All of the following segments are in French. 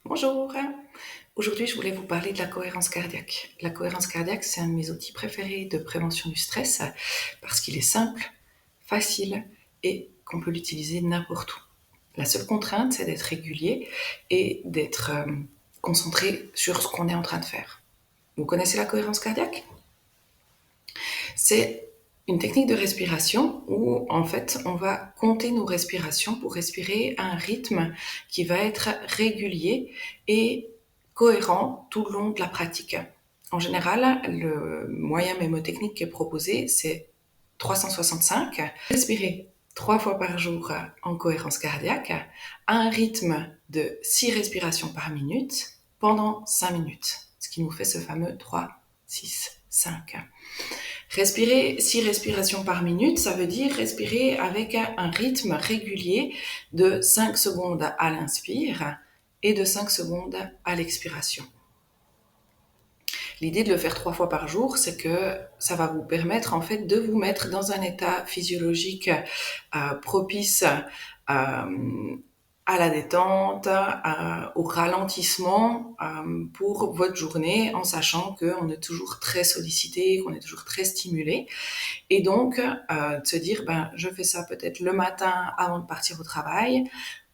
Bonjour. Aujourd'hui, je voulais vous parler de la cohérence cardiaque. La cohérence cardiaque, c'est un de mes outils préférés de prévention du stress parce qu'il est simple, facile et qu'on peut l'utiliser n'importe où. La seule contrainte, c'est d'être régulier et d'être concentré sur ce qu'on est en train de faire. Vous connaissez la cohérence cardiaque? C'est une technique de respiration où en fait on va compter nos respirations pour respirer à un rythme qui va être régulier et cohérent tout le long de la pratique. En général, le moyen mémotechnique qui est proposé, c'est 365. Respirer 3 fois par jour en cohérence cardiaque à un rythme de 6 respirations par minute pendant 5 minutes, ce qui nous fait ce fameux 3, 6, 5. Respirer 6 respirations par minute, ça veut dire respirer avec un rythme régulier de 5 secondes à l'inspire et de 5 secondes à l'expiration. L'idée de le faire 3 fois par jour, c'est que ça va vous permettre en fait de vous mettre dans un état physiologique propice à la détente, au ralentissement pour votre journée, en sachant qu'on est toujours très sollicité, qu'on est toujours très stimulé. Et donc, de se dire, je fais ça peut-être le matin avant de partir au travail,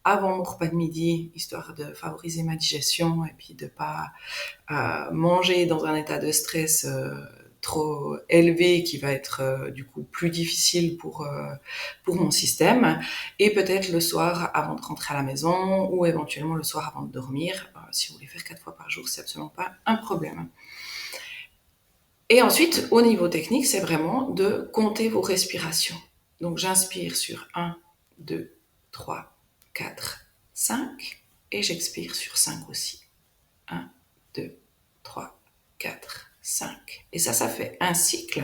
avant mon repas de midi, histoire de favoriser ma digestion et puis de pas manger dans un état de stress trop élevé qui va être du coup plus difficile pour mon système, et peut-être le soir avant de rentrer à la maison ou éventuellement le soir avant de dormir. Si vous voulez faire 4 fois par jour, c'est absolument pas un problème. Et ensuite, au niveau technique, c'est vraiment de compter vos respirations. Donc j'inspire sur 1, 2, 3, 4, 5 et j'expire sur 5 aussi. 1, 2, 3, 4, 5. Et ça fait un cycle.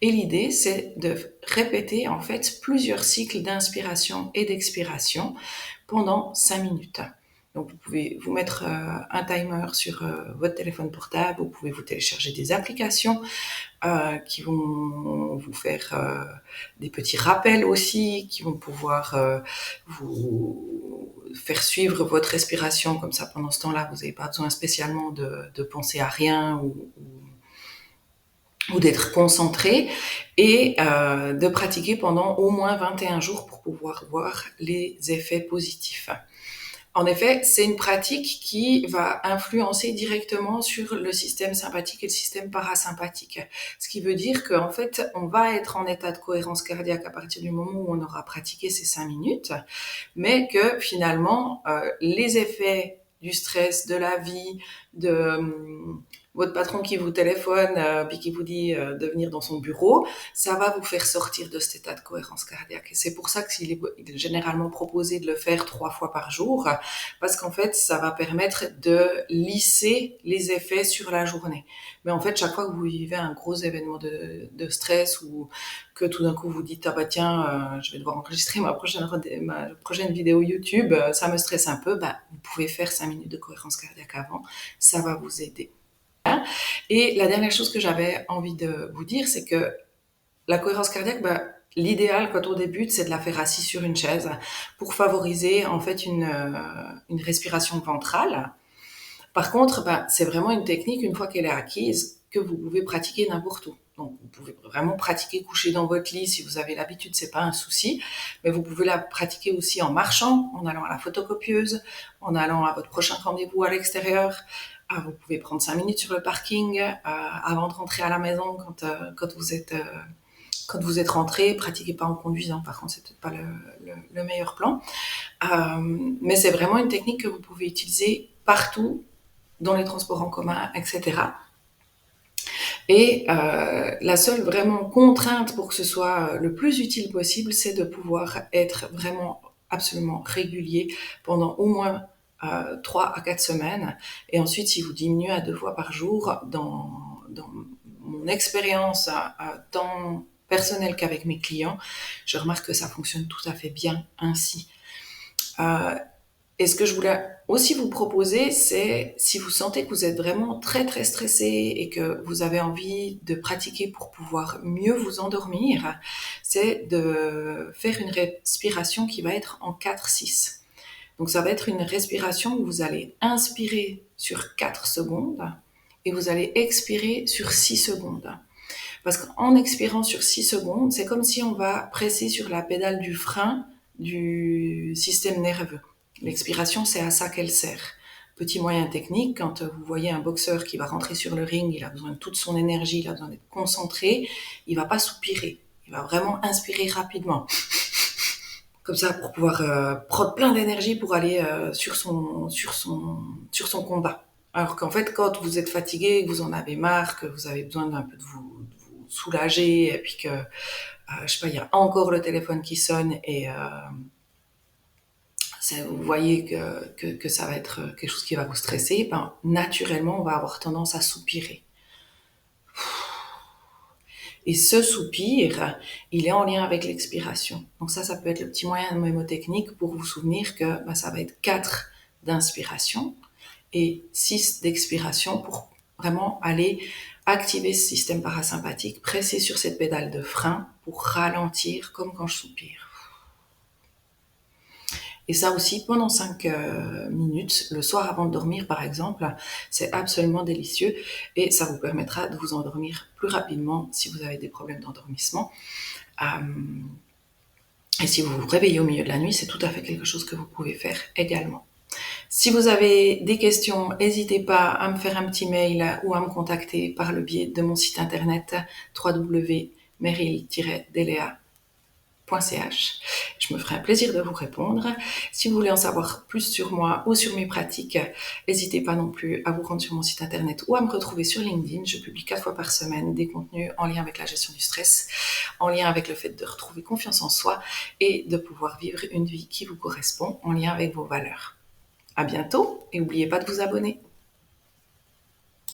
Et l'idée, c'est de répéter en fait plusieurs cycles d'inspiration et d'expiration pendant 5 minutes. Donc vous pouvez vous mettre un timer sur votre téléphone portable, vous pouvez vous télécharger des applications qui vont vous faire des petits rappels aussi, qui vont pouvoir vous faire suivre votre respiration, comme ça pendant ce temps-là, vous n'avez pas besoin spécialement de penser à rien ou d'être concentré, et de pratiquer pendant au moins 21 jours pour pouvoir voir les effets positifs. En effet, c'est une pratique qui va influencer directement sur le système sympathique et le système parasympathique. Ce qui veut dire qu'en fait, on va être en état de cohérence cardiaque à partir du moment où on aura pratiqué ces 5 minutes, mais que finalement, les effets du stress, de la vie, de votre patron qui vous téléphone puis qui vous dit de venir dans son bureau, ça va vous faire sortir de cet état de cohérence cardiaque. Et c'est pour ça qu'il est généralement proposé de le faire 3 fois par jour, parce qu'en fait, ça va permettre de lisser les effets sur la journée. Mais en fait, chaque fois que vous vivez un gros événement de stress ou que tout d'un coup vous dites ah bah tiens, je vais devoir enregistrer ma prochaine vidéo YouTube, ça me stresse un peu, vous pouvez faire 5 minutes de cohérence cardiaque avant, ça va vous aider. Et la dernière chose que j'avais envie de vous dire, c'est que la cohérence cardiaque, l'idéal quand on débute, c'est de la faire assise sur une chaise pour favoriser en fait une respiration ventrale. Par contre, c'est vraiment une technique, une fois qu'elle est acquise, que vous pouvez pratiquer n'importe où. Donc, vous pouvez vraiment pratiquer couché dans votre lit si vous avez l'habitude, c'est pas un souci. Mais vous pouvez la pratiquer aussi en marchant, en allant à la photocopieuse, en allant à votre prochain rendez-vous à l'extérieur. Vous pouvez prendre 5 minutes sur le parking avant de rentrer à la maison quand vous êtes rentré. Pratiquez pas en conduisant, par contre, c'est peut-être pas le meilleur plan. Mais c'est vraiment une technique que vous pouvez utiliser partout, dans les transports en commun, etc. Et la seule vraiment contrainte pour que ce soit le plus utile possible, c'est de pouvoir être vraiment absolument régulier pendant au moins 3 à 4 semaines. Et ensuite, si vous diminuez à 2 fois par jour, dans mon expérience tant personnelle qu'avec mes clients, je remarque que ça fonctionne tout à fait bien ainsi. Et ce que je voulais aussi vous proposer, c'est si vous sentez que vous êtes vraiment très très stressé et que vous avez envie de pratiquer pour pouvoir mieux vous endormir, c'est de faire une respiration qui va être en 4-6. Donc ça va être une respiration où vous allez inspirer sur 4 secondes et vous allez expirer sur 6 secondes. Parce qu'en expirant sur 6 secondes, c'est comme si on va presser sur la pédale du frein du système nerveux. L'expiration, c'est à ça qu'elle sert. Petit moyen technique, quand vous voyez un boxeur qui va rentrer sur le ring, il a besoin de toute son énergie, il a besoin d'être concentré, il va pas soupirer, il va vraiment inspirer rapidement. Comme ça, pour pouvoir prendre plein d'énergie pour aller sur son combat. Alors qu'en fait, quand vous êtes fatigué, que vous en avez marre, que vous avez besoin d'un peu de vous soulager, et puis que, je sais pas, il y a encore le téléphone qui sonne et vous voyez que ça va être quelque chose qui va vous stresser, ben, naturellement, on va avoir tendance à soupirer. Et ce soupir, il est en lien avec l'expiration. Donc ça peut être le petit moyen mnémotechnique pour vous souvenir que ben, ça va être 4 d'inspiration et 6 d'expiration pour vraiment aller activer ce système parasympathique, presser sur cette pédale de frein pour ralentir comme quand je soupire. Et ça aussi, pendant 5 minutes, le soir avant de dormir par exemple, c'est absolument délicieux et ça vous permettra de vous endormir plus rapidement si vous avez des problèmes d'endormissement. Et si vous vous réveillez au milieu de la nuit, c'est tout à fait quelque chose que vous pouvez faire également. Si vous avez des questions, n'hésitez pas à me faire un petit mail ou à me contacter par le biais de mon site internet www.meryl-delea.ch. Je me ferai un plaisir de vous répondre. Si vous voulez en savoir plus sur moi ou sur mes pratiques, n'hésitez pas non plus à vous rendre sur mon site internet ou à me retrouver sur LinkedIn. Je publie 4 fois par semaine des contenus en lien avec la gestion du stress, en lien avec le fait de retrouver confiance en soi et de pouvoir vivre une vie qui vous correspond en lien avec vos valeurs. À bientôt et n'oubliez pas de vous abonner.